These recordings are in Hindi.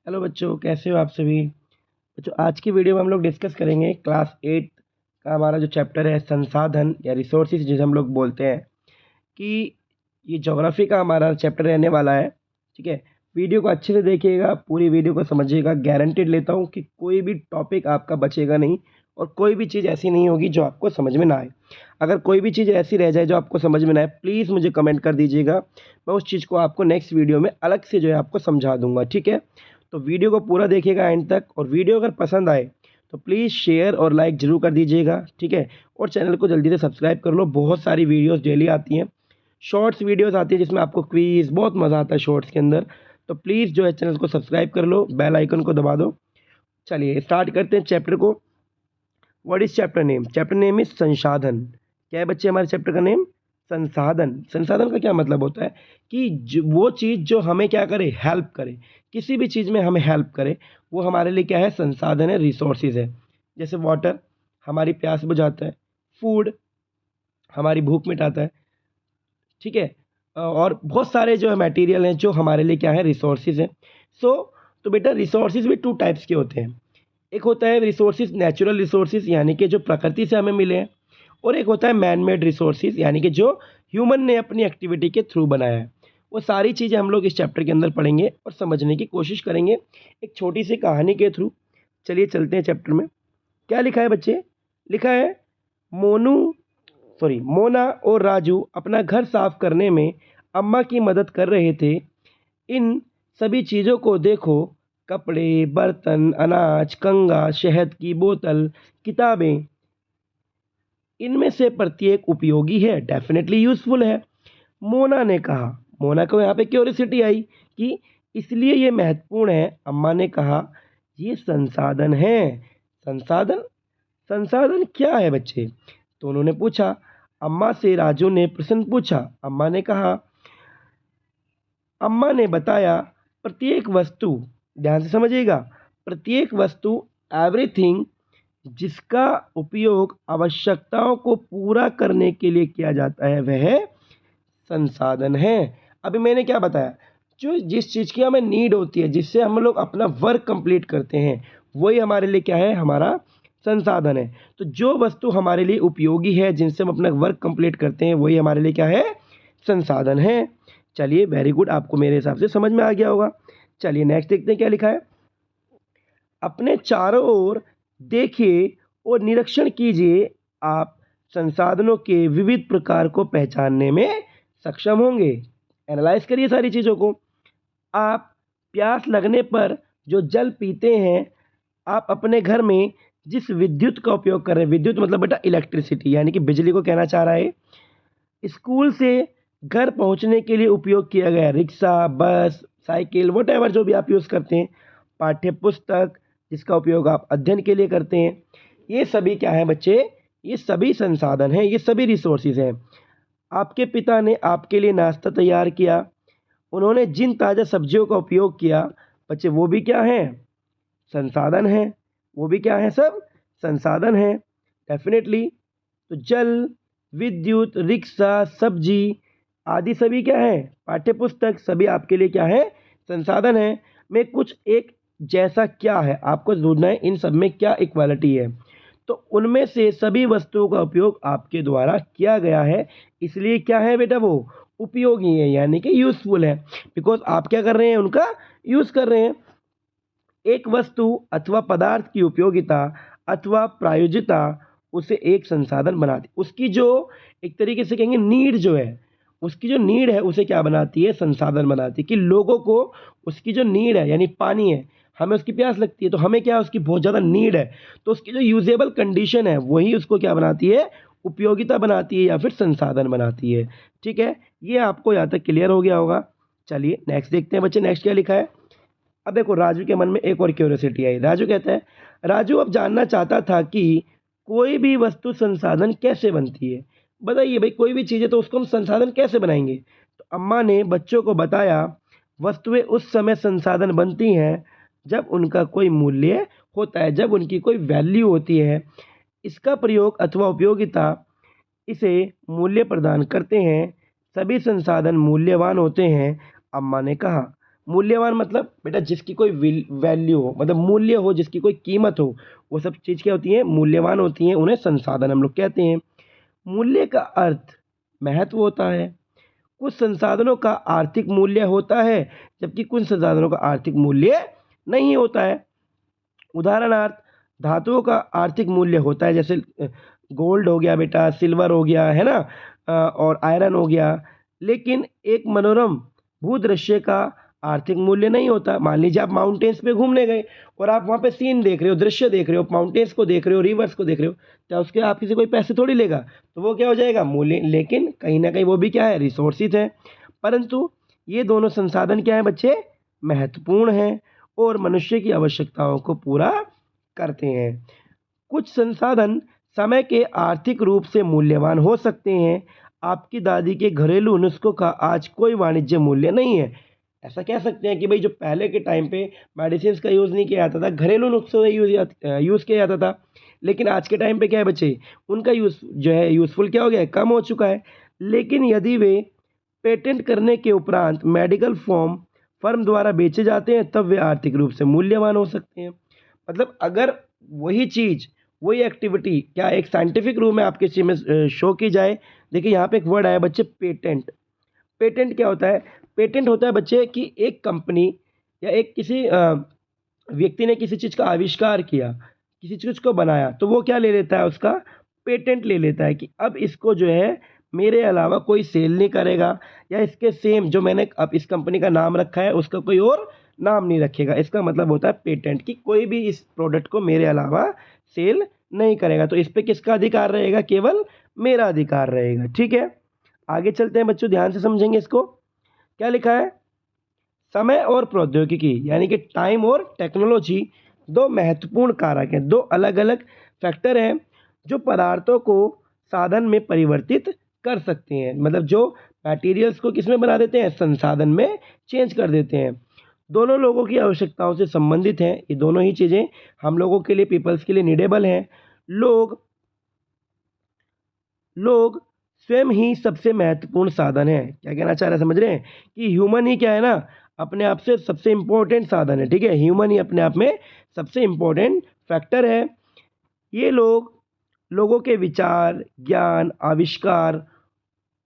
हेलो बच्चों, कैसे हो आप सभी। बच्चों, आज की वीडियो में हम लोग डिस्कस करेंगे क्लास 8 का हमारा जो चैप्टर है संसाधन या रिसोर्सेज जिसे हम लोग बोलते हैं कि ये ज्योग्राफी का हमारा चैप्टर रहने वाला है। ठीक है, वीडियो को अच्छे से देखिएगा, पूरी वीडियो को समझिएगा। गारंटेड लेता हूँ कि कोई भी टॉपिक आपका बचेगा नहीं और कोई भी चीज़ ऐसी नहीं होगी जो आपको समझ में ना आए। अगर कोई भी चीज़ ऐसी रह जाए जो आपको समझ में ना आए, प्लीज़ मुझे कमेंट कर दीजिएगा। मैं उस चीज़ को आपको नेक्स्ट वीडियो में अलग से जो है आपको समझा दूंगा। ठीक है, तो वीडियो को पूरा देखिएगा एंड तक, और वीडियो अगर पसंद आए तो प्लीज़ शेयर और लाइक ज़रूर कर दीजिएगा। ठीक है, और चैनल को जल्दी से सब्सक्राइब कर लो। बहुत सारी वीडियोस डेली आती हैं, शॉर्ट्स वीडियोस आती है जिसमें आपको क्विज़ बहुत मज़ा आता है शॉर्ट्स के अंदर। तो प्लीज़ जो है चैनल को सब्सक्राइब कर लो, बेल आइकन को दबा दो। चलिए स्टार्ट करते हैं चैप्टर को। What is chapter name? Chapter name is संसाधन। क्या है बच्चे हमारे चैप्टर का नेम? संसाधन। संसाधन का क्या मतलब होता है कि वो चीज़ जो हमें क्या करे, हेल्प करे। किसी भी चीज़ में हमें हेल्प करे, वो हमारे लिए क्या है? संसाधन है, रिसोर्सेज है। जैसे वाटर हमारी प्यास बुझाता है, फूड हमारी भूख मिटाता है। ठीक है, और बहुत सारे जो है मटेरियल हैं जो हमारे लिए क्या है? रिसोर्सेज हैं। तो बेटा रिसोर्सेज भी टू टाइप्स के होते हैं। एक होता है रिसोर्सेज नेचुरल रिसोर्सेज, यानी कि जो प्रकृति से हमें मिले हैं, और एक होता है मैन मेड रिसोर्सेज, यानी कि जो ह्यूमन ने अपनी एक्टिविटी के थ्रू बनाया है। वो सारी चीज़ें हम लोग इस चैप्टर के अंदर पढ़ेंगे और समझने की कोशिश करेंगे एक छोटी सी कहानी के थ्रू। चलिए चलते हैं चैप्टर में। क्या लिखा है बच्चे? लिखा है मोनू मोना और राजू अपना घर साफ करने में अम्मा की मदद कर रहे थे। इन सभी चीज़ों को देखो, कपड़े, बर्तन, अनाज, कंघा, शहद की बोतल, किताबें, इनमें से प्रत्येक उपयोगी है, डेफिनेटली यूज़फुल है। मोना ने कहा। मोना को यहाँ पे क्यूरियोसिटी आई कि इसलिए ये महत्वपूर्ण है। अम्मा ने कहा ये संसाधन है। संसाधन? संसाधन क्या है बच्चे? तो उन्होंने पूछा। अम्मा से राजू ने प्रश्न पूछा। अम्मा ने बताया प्रत्येक वस्तु, ध्यान से समझिएगा, प्रत्येक वस्तु, एवरीथिंग, जिसका उपयोग आवश्यकताओं को पूरा करने के लिए किया जाता है, वह संसाधन है। अभी मैंने क्या बताया? जो जिस चीज़ की हमें नीड होती है, जिससे हम लोग अपना वर्क कंप्लीट करते हैं, वही हमारे लिए क्या है? हमारा संसाधन है। तो जो वस्तु हमारे लिए उपयोगी है, जिनसे हम अपना वर्क कंप्लीट करते हैं, वही हमारे लिए क्या है? संसाधन है। चलिए वेरी गुड, आपको मेरे हिसाब से समझ में आ गया होगा। चलिए नेक्स्ट देखते हैं क्या लिखा है। अपने चारों ओर देखिए और निरीक्षण कीजिए, आप संसाधनों के विविध प्रकार को पहचानने में सक्षम होंगे। एनालाइज करिए सारी चीज़ों को। आप प्यास लगने पर जो जल पीते हैं, आप अपने घर में जिस विद्युत का उपयोग कर रहे हैं, विद्युत मतलब बेटा इलेक्ट्रिसिटी, यानी कि बिजली को कहना चाह रहा है। स्कूल से घर पहुंचने के लिए उपयोग किया गया रिक्शा, बस, साइकिल, वट जो भी आप यूज़ करते हैं। पाठ्य पुस्तक, जिसका उपयोग आप अध्ययन के लिए करते हैं। ये सभी क्या है बच्चे? ये सभी संसाधन हैं, ये सभी रिसोर्सेज हैं। आपके पिता ने आपके लिए नाश्ता तैयार किया। उन्होंने जिन ताज़ा सब्जियों का उपयोग किया, बच्चे वो भी क्या हैं? संसाधन हैं। वो भी क्या हैं? सब संसाधन हैं, डेफिनेटली। तो जल, विद्युत, रिक्शा, सब्जी आदि सभी क्या है? पाठ्य पुस्तक, सभी आपके लिए क्या है? संसाधन है। में कुछ एक जैसा क्या है, आपको ढूंढना है इन सब में क्या इक्वालिटी है। तो उनमें से सभी वस्तुओं का उपयोग आपके द्वारा किया गया है, इसलिए क्या है बेटा? वो उपयोगी है, यानी कि यूजफुल है। बिकॉज आप क्या कर रहे हैं? उनका यूज कर रहे हैं। एक वस्तु अथवा पदार्थ की उपयोगिता अथवा प्रायोजिता उसे एक संसाधन बनाती, उसकी जो एक तरीके से कहेंगे नीड जो है, उसकी जो नीड है उसे क्या बनाती है? संसाधन बनाती है। कि लोगों को उसकी जो नीड है, यानी पानी है, हमें उसकी प्यास लगती है, तो हमें क्या है? उसकी बहुत ज़्यादा नीड है, तो उसकी जो यूजेबल कंडीशन है वही उसको क्या बनाती है? उपयोगिता बनाती है या फिर संसाधन बनाती है। ठीक है, ये आपको यहाँ तक क्लियर हो गया होगा। चलिए नेक्स्ट देखते हैं बच्चे, नेक्स्ट क्या लिखा है। अब देखो राजू के मन में एक और क्यूरियोसिटी आई। राजू कहता है, राजू अब जानना चाहता था कि कोई भी वस्तु संसाधन कैसे बनती है। बताइए भाई, कोई भी चीज़ है तो उसको हम संसाधन कैसे बनाएंगे? तो अम्मा ने बच्चों को बताया, वस्तुएं उस समय संसाधन बनती हैं जब उनका कोई मूल्य होता है, जब उनकी कोई वैल्यू होती है। इसका प्रयोग अथवा उपयोगिता इसे मूल्य प्रदान करते हैं। सभी संसाधन मूल्यवान होते हैं, अम्मा ने कहा। मूल्यवान मतलब बेटा जिसकी कोई वैल्यू हो, मतलब मूल्य हो, जिसकी कोई कीमत हो, वो सब चीज़ क्या होती है, मूल्यवान होती हैं, उन्हें संसाधन हम लोग कहते हैं। मूल्य का अर्थ महत्व होता है। कुछ संसाधनों का आर्थिक मूल्य होता है, जबकि कुछ संसाधनों का आर्थिक मूल्य नहीं होता है। उदाहरणार्थ धातुओं का आर्थिक मूल्य होता है, जैसे गोल्ड हो गया बेटा, सिल्वर हो गया, है ना, और आयरन हो गया। लेकिन एक मनोरम भूदृश्य का आर्थिक मूल्य नहीं होता। मान लीजिए आप माउंटेन्स पे घूमने गए और आप वहाँ पे सीन देख रहे हो, दृश्य देख रहे हो, माउंटेन्स को देख रहे हो, रिवर्स को देख रहे हो, क्या उसके आप किसी कोई पैसे थोड़ी लेगा, तो वो क्या हो जाएगा, मूल्य। लेकिन कहीं ना कहीं वो भी क्या है, रिसोर्सिस है। परंतु ये दोनों संसाधन क्या है बच्चे, महत्वपूर्ण हैं और मनुष्य की आवश्यकताओं को पूरा करते हैं। कुछ संसाधन समय के आर्थिक रूप से मूल्यवान हो सकते हैं। आपकी दादी के घरेलू नुस्खों का आज कोई वाणिज्य मूल्य नहीं है। ऐसा कह सकते हैं कि भाई जो पहले के टाइम पे मेडिसिन का यूज़ नहीं किया जाता था, घरेलू नुस्खों का यूज़ किया जाता था। लेकिन आज के टाइम पे क्या है बच्चे, उनका यूज़ जो है यूज़फुल क्या हो गया है, कम हो चुका है। लेकिन यदि वे पेटेंट करने के उपरांत मेडिकल फर्म द्वारा बेचे जाते हैं, तब वे आर्थिक रूप से मूल्यवान हो सकते हैं। मतलब अगर वही चीज़, वही एक्टिविटी क्या एक साइंटिफिक रूप में आपके चीज में शो की जाए। देखिए यहाँ पे एक वर्ड आया बच्चे, पेटेंट। पेटेंट क्या होता है, पेटेंट होता है बच्चे कि एक कंपनी या एक किसी व्यक्ति ने किसी चीज़ का आविष्कार किया, किसी चीज़ को बनाया, तो वो क्या ले लेता है, उसका पेटेंट ले लेता है कि अब इसको जो है मेरे अलावा कोई सेल नहीं करेगा, या इसके सेम जो मैंने अब इस कंपनी का नाम रखा है उसका कोई और नाम नहीं रखेगा। इसका मतलब होता है पेटेंट, कि कोई भी इस प्रोडक्ट को मेरे अलावा सेल नहीं करेगा। तो इस पे किसका अधिकार रहेगा, केवल मेरा अधिकार रहेगा। ठीक है, आगे चलते हैं बच्चों, ध्यान से समझेंगे इसको। क्या लिखा है, समय और प्रौद्योगिकी यानी कि टाइम और टेक्नोलॉजी दो महत्वपूर्ण कारक हैं, दो अलग अलग फैक्टर हैं जो पदार्थों को साधन में परिवर्तित कर सकते हैं। मतलब जो मटेरियल्स को किस में बना देते हैं, संसाधन में चेंज कर देते हैं। दोनों लोगों की आवश्यकताओं से संबंधित हैं। ये दोनों ही चीज़ें हम लोगों के लिए, पीपल्स के लिए नीडेबल हैं। लोग लोग स्वयं ही सबसे महत्वपूर्ण साधन है। क्या कहना चाह रहे हैं, समझ रहे हैं कि ह्यूमन ही क्या है ना, अपने आप से सबसे इम्पोर्टेंट साधन है। ठीक है, ह्यूमन ही अपने आप में सबसे इम्पोर्टेंट फैक्टर है। ये लोगों के विचार, ज्ञान, आविष्कार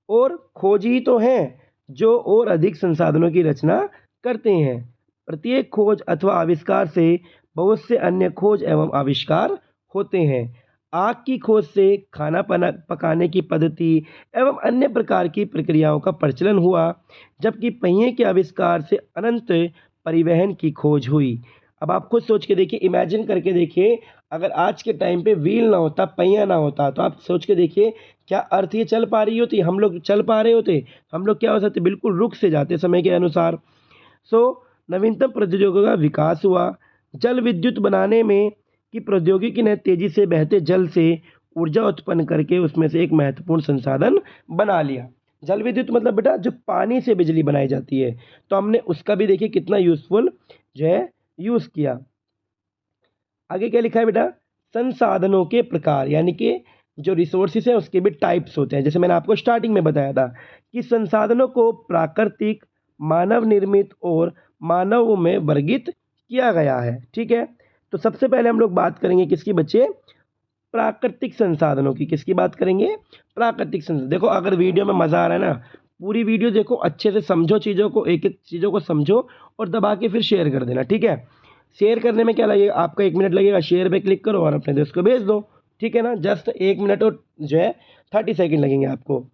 और खोज ही तो हैं जो और अधिक संसाधनों की रचना करते हैं। प्रत्येक खोज अथवा आविष्कार से बहुत से अन्य खोज एवं आविष्कार होते हैं। आग की खोज से खाना पकाने की पद्धति एवं अन्य प्रकार की प्रक्रियाओं का प्रचलन हुआ, जबकि पहिए के आविष्कार से अनंत परिवहन की खोज हुई। अब आप खुद सोच के देखिए, इमेजिन करके देखिए, अगर आज के टाइम पे व्हील ना होता, पहिया ना होता, तो आप सोच के देखिए क्या अर्थ ये चल पा रही होती, हम लोग चल पा रहे होते, हम लोग क्या हो सकते, बिल्कुल रुक से जाते समय के अनुसार। सो नवीनतम प्रौद्योगिकियों का विकास हुआ। जल विद्युत बनाने में की प्रौद्योगिकी ने तेजी से बहते जल से ऊर्जा उत्पन्न करके उसमें से एक महत्वपूर्ण संसाधन बना लिया। जल विद्युत मतलब बेटा जो पानी से बिजली बनाई जाती है, तो हमने उसका भी देखिए कितना यूज़फुल जो है यूज़ किया। आगे क्या लिखा है बेटा, संसाधनों के प्रकार यानी कि जो रिसोर्सेज हैं उसके भी टाइप्स होते हैं। जैसे मैंने आपको स्टार्टिंग में बताया था कि संसाधनों को प्राकृतिक, मानव निर्मित और मानव में वर्गीकृत किया गया है। ठीक है, तो सबसे पहले हम लोग बात करेंगे किसकी बच्चे, प्राकृतिक संसाधनों की। किसकी बात करेंगे, प्राकृतिक संसाधन। देखो अगर वीडियो में मज़ा आ रहा है ना, पूरी वीडियो देखो, अच्छे से समझो चीज़ों को, एक एक चीज़ों को समझो और दबा के फिर शेयर कर देना। ठीक है, शेयर करने में क्या लगेगा, आपका 1 मिनट लगेगा, शेयर पे क्लिक करो और अपने दोस्त को भेज दो। ठीक है ना, जस्ट 1 मिनट और जो है 30 सेकंड लगेंगे आपको।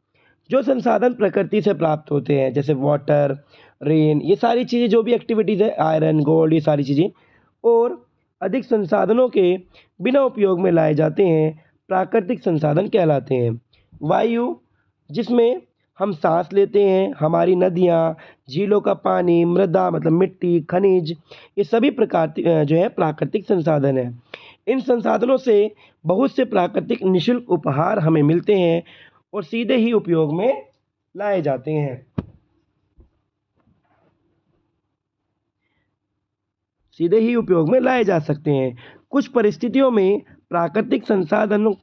जो संसाधन प्रकृति से प्राप्त होते हैं, जैसे वाटर, रेन, ये सारी चीज़ें, जो भी एक्टिविटीज़ है, आयरन, गोल्ड, ये सारी चीज़ें, और अधिक संसाधनों के बिना उपयोग में लाए जाते हैं, प्राकृतिक संसाधन कहलाते हैं। वायु, जिसमें हम सांस लेते हैं, हमारी नदियाँ, झीलों का पानी, मृदा मतलब मिट्टी, खनिज, ये सभी प्रकार जो है प्राकृतिक संसाधन है। इन संसाधनों से बहुत से प्राकृतिक निःशुल्क उपहार हमें मिलते हैं और सीधे ही उपयोग में लाए जाते हैं। सीधे ही उपयोग में लाए जा सकते हैं। कुछ परिस्थितियों में प्राकृतिक संसाधनों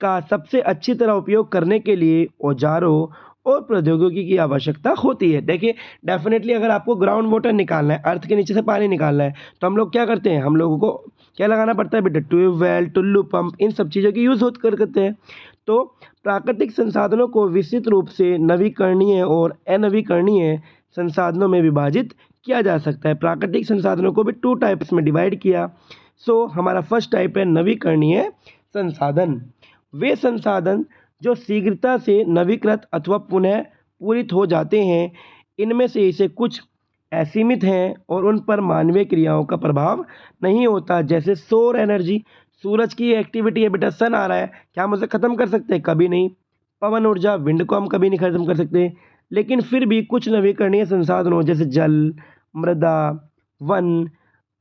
का सबसे अच्छी तरह उपयोग करने के लिए औजारों और प्रौद्योगिकी की आवश्यकता होती है। देखिए डेफिनेटली अगर आपको ग्राउंड वाटर निकालना है, अर्थ के नीचे से पानी निकालना है, तो हम लोग क्या करते हैं, हम लोगों को क्या लगाना पड़ता है बेटा, ट्यूबवेल, टुल्लू पंप, इन सब चीज़ों की यूज़ करते हैं। तो प्राकृतिक संसाधनों को विस्तृत रूप से नवीकरणीय और अनवीकरणीय संसाधनों में विभाजित किया जा सकता है। प्राकृतिक संसाधनों को भी 2 टाइप्स में डिवाइड किया। सो हमारा फर्स्ट टाइप है नवीकरणीय संसाधन। वे संसाधन जो शीघ्रता से नवीकृत अथवा पुनः पूरित हो जाते हैं। इनमें से इसे कुछ असीमित हैं और उन पर मानवीय क्रियाओं का प्रभाव नहीं होता, जैसे सौर एनर्जी। सूरज की एक्टिविटी है बेटा, सन आ रहा है, क्या हम उसे ख़त्म कर सकते हैं? कभी नहीं। पवन ऊर्जा, विंड को हम कभी नहीं ख़त्म कर सकते। लेकिन फिर भी कुछ नवीकरणीय संसाधनों जैसे जल, मृदा, वन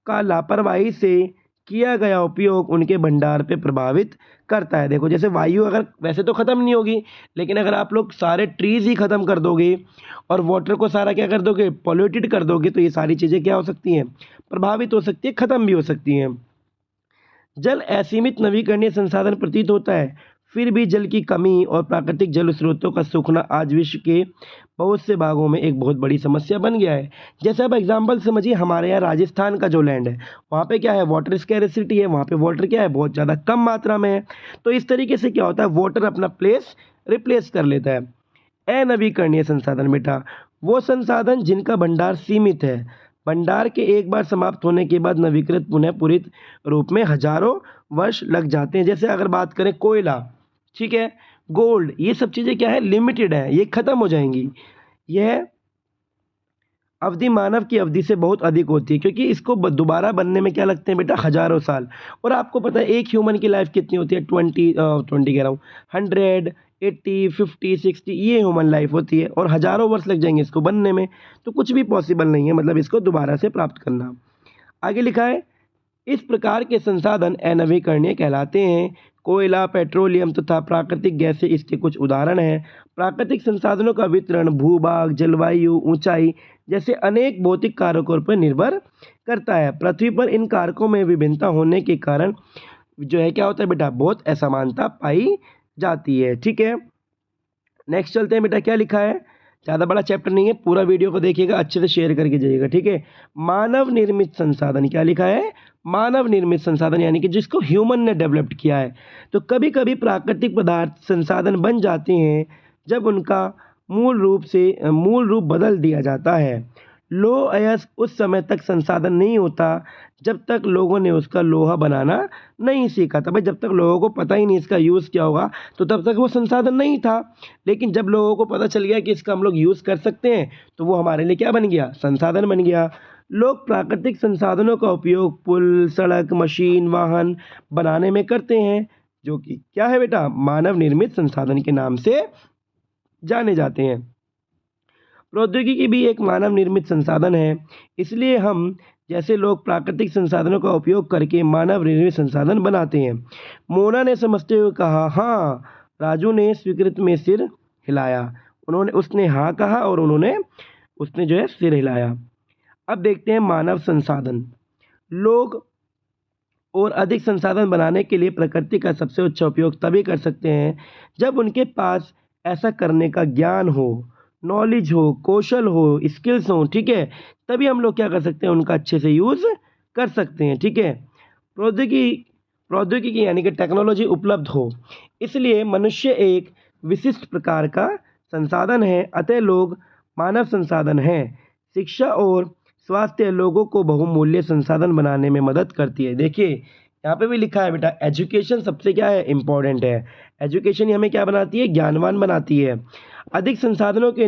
का लापरवाही से किया गया उपयोग उनके भंडार पे प्रभावित करता है। देखो जैसे वायु अगर वैसे तो ख़त्म नहीं होगी, लेकिन अगर आप लोग सारे ट्रीज़ ही ख़त्म कर दोगे और वाटर को सारा क्या कर दोगे, पॉल्यूटेड कर दोगे, तो ये सारी चीज़ें क्या हो सकती हैं, प्रभावित हो सकती है, ख़त्म भी हो सकती हैं। जल असीमित नवीकरणीय संसाधन प्रतीत होता है, फिर भी जल की कमी और प्राकृतिक जल स्रोतों का सूखना आज विश्व के बहुत से भागों में एक बहुत बड़ी समस्या बन गया है। जैसे अब एग्जांपल समझिए, हमारे यहाँ राजस्थान का जो लैंड है, वहाँ पे क्या है, वाटर स्कैरसिटी है, वहाँ पे वाटर क्या है, बहुत ज़्यादा कम मात्रा में है। तो इस तरीके से क्या होता है, वाटर अपना प्लेस रिप्लेस कर लेता है। अनवीकरणीय संसाधन बेटा, वो संसाधन जिनका भंडार सीमित है, भंडार के एक बार समाप्त होने के बाद नवीकृत पुनः पूरित रूप में हजारों वर्ष लग जाते हैं। जैसे अगर बात करें कोयला, ठीक है, गोल्ड, ये सब चीज़ें क्या है, लिमिटेड है, ये ख़त्म हो जाएंगी। यह अवधि मानव की अवधि से बहुत अधिक होती है, क्योंकि इसको दोबारा बनने में क्या लगते हैं बेटा, हजारों साल। और आपको पता है एक ह्यूमन की लाइफ कितनी होती है, 20 कह रहा हूँ, 100, 80, 50, 60, ये ह्यूमन लाइफ होती है, और हजारों वर्ष लग जाएंगे इसको बनने में। तो कुछ भी पॉसिबल नहीं है, मतलब इसको दोबारा से प्राप्त करना। आगे लिखा है, इस प्रकार के संसाधन अनवीकरणीय कहलाते हैं। कोयला, पेट्रोलियम तथा प्राकृतिक गैसें इसके कुछ उदाहरण हैं। प्राकृतिक संसाधनों का वितरण भूभाग, जलवायु, ऊंचाई जैसे अनेक भौतिक कारकों पर निर्भर करता है। पृथ्वी पर इन कारकों में विभिन्नता होने के कारण जो है क्या होता है बेटा, बहुत असमानता पाई जाती है। ठीक है, नेक्स्ट चलते हैं बेटा, क्या लिखा है, ज़्यादा बड़ा चैप्टर नहीं है, पूरा वीडियो को देखिएगा, अच्छे से शेयर करके जाइएगा। ठीक है, मानव निर्मित संसाधन, क्या लिखा है, मानव निर्मित संसाधन, यानी कि जिसको ह्यूमन ने डेवलप्ड किया है। तो कभी कभी प्राकृतिक पदार्थ संसाधन बन जाते हैं जब उनका मूल रूप बदल दिया जाता है। लोह अयस्क उस समय तक संसाधन नहीं होता जब तक लोगों ने उसका लोहा बनाना नहीं सीखा था। भाई जब तक लोगों को पता ही नहीं इसका यूज़ क्या होगा, तो तब तक वो संसाधन नहीं था। लेकिन जब लोगों को पता चल गया कि इसका हम लोग यूज़ कर सकते हैं, तो वो हमारे लिए क्या बन गया, संसाधन बन गया। लोग प्राकृतिक संसाधनों का उपयोग पुल, सड़क, मशीन, वाहन बनाने में करते हैं, जो कि क्या है बेटा, मानव निर्मित संसाधन के नाम से जाने जाते हैं। प्रौद्योगिकी भी एक मानव निर्मित संसाधन है, इसलिए हम जैसे लोग प्राकृतिक संसाधनों का उपयोग करके मानव निर्मित संसाधन बनाते हैं। मोना ने समझते हुए कहा, हाँ। राजू ने स्वीकृत में सिर हिलाया। उसने हाँ कहा और उसने जो है सिर हिलाया। अब देखते हैं मानव संसाधन। लोग और अधिक संसाधन बनाने के लिए प्रकृति का सबसे अच्छा उपयोग तभी कर सकते हैं जब उनके पास ऐसा करने का ज्ञान हो, नॉलेज हो, कौशल हो, स्किल्स हो। ठीक है, तभी हम लोग क्या कर सकते हैं, उनका अच्छे से यूज़ कर सकते हैं। ठीक है, प्रौद्योगिकी यानी कि टेक्नोलॉजी उपलब्ध हो, इसलिए मनुष्य एक विशिष्ट प्रकार का संसाधन है, अतः लोग मानव संसाधन हैं। शिक्षा और स्वास्थ्य लोगों को बहुमूल्य संसाधन बनाने में मदद करती है। देखिए यहाँ पे भी लिखा है बेटा, एजुकेशन सबसे क्या है, इम्पोर्टेंट है। एजुकेशन ही हमें क्या बनाती है, ज्ञानवान बनाती है। अधिक संसाधनों के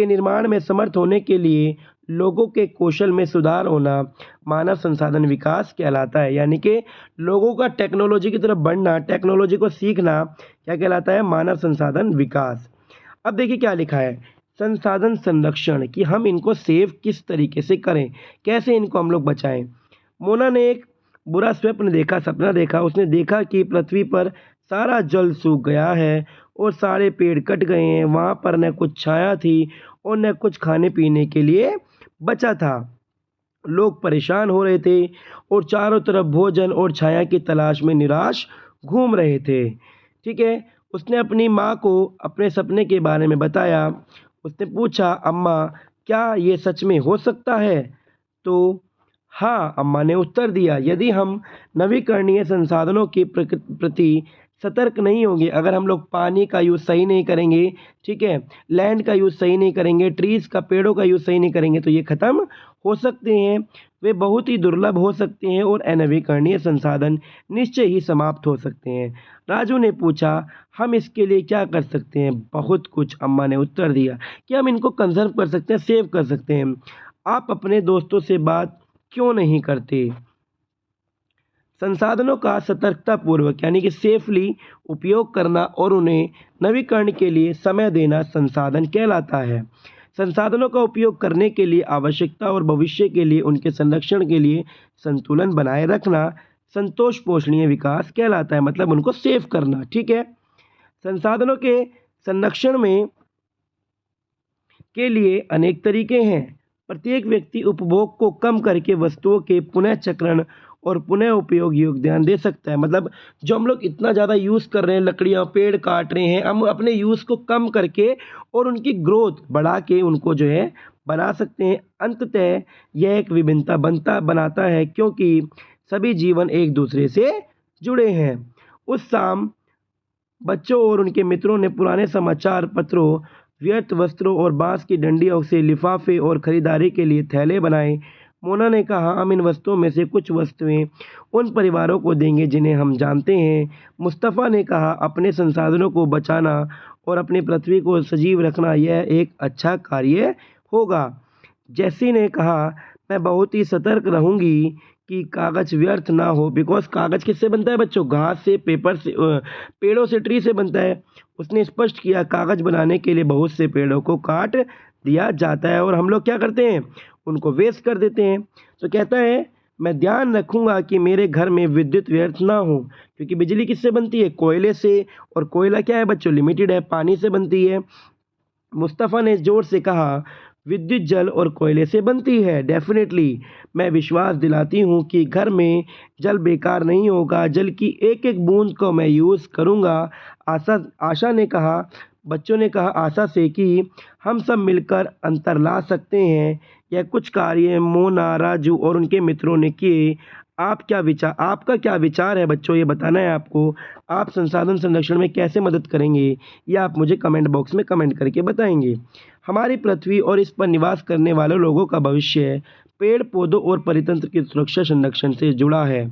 निर्माण में समर्थ होने के लिए लोगों के कौशल में सुधार होना मानव संसाधन विकास कहलाता है। यानी कि लोगों का टेक्नोलॉजी की तरफ बढ़ना, टेक्नोलॉजी को सीखना क्या कहलाता है, मानव संसाधन विकास। अब देखिए क्या लिखा है, संसाधन संरक्षण, कि हम इनको सेव किस तरीके से करें, कैसे इनको हम लोग बचाएं। मोना ने एक बुरा सपना देखा। उसने देखा कि पृथ्वी पर सारा जल सूख गया है और सारे पेड़ कट गए हैं। वहाँ पर न कुछ छाया थी और न कुछ खाने पीने के लिए बचा था। लोग परेशान हो रहे थे और चारों तरफ भोजन और छाया की तलाश में निराश घूम रहे थे। ठीक है, उसने अपनी माँ को अपने सपने के बारे में बताया। उसने पूछा, अम्मा क्या ये सच में हो सकता है? तो हाँ, अम्मा ने उत्तर दिया, यदि हम नवीकरणीय संसाधनों के प्रति सतर्क नहीं होंगे, अगर हम लोग पानी का यूज़ सही नहीं करेंगे, ठीक है, लैंड का यूज़ सही नहीं करेंगे, ट्रीज़ का, पेड़ों का यूज़ सही नहीं करेंगे, तो ये ख़त्म हो सकते हैं, वे बहुत ही दुर्लभ हो सकते हैं और अनवीकरणीय संसाधन निश्चय ही समाप्त हो सकते हैं। राजू ने पूछा, हम इसके लिए क्या कर सकते हैं? बहुत कुछ, अम्मा ने उत्तर दिया, कि हम इनको कंजर्व कर सकते हैं, सेव कर सकते हैं। आप अपने दोस्तों से बात क्यों नहीं करते? संसाधनों का सतर्कतापूर्वक यानी कि सेफली उपयोग करना और उन्हें नवीकरण के लिए समय देना संसाधन कहलाता है। संसाधनों का उपयोग करने के लिए आवश्यकता और भविष्य के लिए उनके संरक्षण के लिए संतुलन बनाए रखना संतोष पोषणीय विकास कहलाता है, मतलब उनको सेव करना। ठीक है। संसाधनों के संरक्षण में के लिए अनेक तरीके हैं। प्रत्येक व्यक्ति उपभोग को कम करके वस्तुओं के पुनः चक्रण और पुनः उपयोग योगदान दे सकता है। मतलब जो हम लोग इतना ज़्यादा यूज़ कर रहे हैं, लकड़ियाँ, पेड़ काट रहे हैं, हम अपने यूज़ को कम करके और उनकी ग्रोथ बढ़ा के उनको जो है बना सकते हैं। अंततः यह एक विभिन्नता बनाता है क्योंकि सभी जीवन एक दूसरे से जुड़े हैं। उस शाम बच्चों और उनके मित्रों ने पुराने समाचार पत्रों, व्यर्थ वस्त्रों और बांस की डंडियों से लिफाफे और खरीदारी के लिए थैले बनाए। मोना ने कहा, हम इन वस्तुओं में से कुछ वस्तुएं उन परिवारों को देंगे जिन्हें हम जानते हैं। मुस्तफ़ा ने कहा, अपने संसाधनों को बचाना और अपनी पृथ्वी को सजीव रखना यह एक अच्छा कार्य होगा। जैसी ने कहा, मैं बहुत ही सतर्क रहूँगी कि कागज़ व्यर्थ ना हो, बिकॉज कागज़ किससे बनता है बच्चों? घास से, पेपर से, पेड़ों से, ट्री से बनता है। उसने स्पष्ट किया, कागज़ बनाने के लिए बहुत से पेड़ों को काट दिया जाता है और हम लोग क्या करते हैं? उनको वेस्ट कर देते हैं। तो कहता है, मैं ध्यान रखूँगा कि मेरे घर में विद्युत व्यर्थ ना हो, क्योंकि बिजली किससे बनती है? कोयले से, और कोयला क्या है बच्चों? लिमिटेड है, पानी से बनती है। मुस्तफ़ा ने ज़ोर से कहा, विद्युत जल और कोयले से बनती है। डेफिनेटली, मैं विश्वास दिलाती हूँ कि घर में जल बेकार नहीं होगा, जल की एक एक बूंद को मैं यूज़ करूँगा। आशा ने कहा, बच्चों ने कहा आशा से कि हम सब मिलकर अंतर ला सकते हैं। यह कुछ कार्य मोना, राजू और उनके मित्रों ने किए। आपका क्या विचार है बच्चों? ये बताना है आपको। आप संसाधन संरक्षण में कैसे मदद करेंगे, ये आप मुझे कमेंट बॉक्स में कमेंट करके बताएंगे। हमारी पृथ्वी और इस पर निवास करने वाले लोगों का भविष्य पेड़ पौधों और परितंत्र की सुरक्षा संरक्षण से जुड़ा है।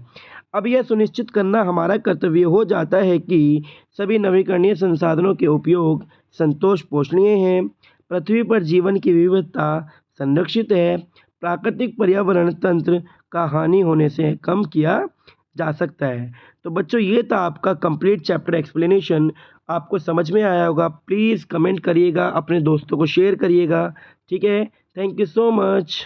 अब यह सुनिश्चित करना हमारा कर्तव्य हो जाता है कि सभी नवीकरणीय संसाधनों के उपयोग संतोष पोषणीय हैं, पृथ्वी पर जीवन की विविधता संरक्षित है, प्राकृतिक पर्यावरण तंत्र का हानि होने से कम किया जा सकता है। तो बच्चों, ये था आपका कंप्लीट चैप्टर एक्सप्लेनेशन। आपको समझ में आया होगा। प्लीज़ कमेंट करिएगा, अपने दोस्तों को शेयर करिएगा। ठीक है, थैंक यू सो मच।